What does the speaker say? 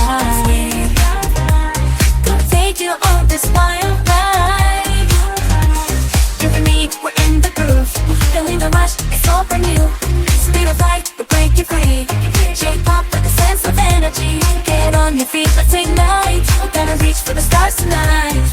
ride. Gonna take you on this wild ride. You and me, we're in the groove. Feeling the rush, it's all brand new. Speed of light, we'll break you free. J-pop with a sense of energy. Get on your feet, let's ignite. We're gonna reach for the stars tonight.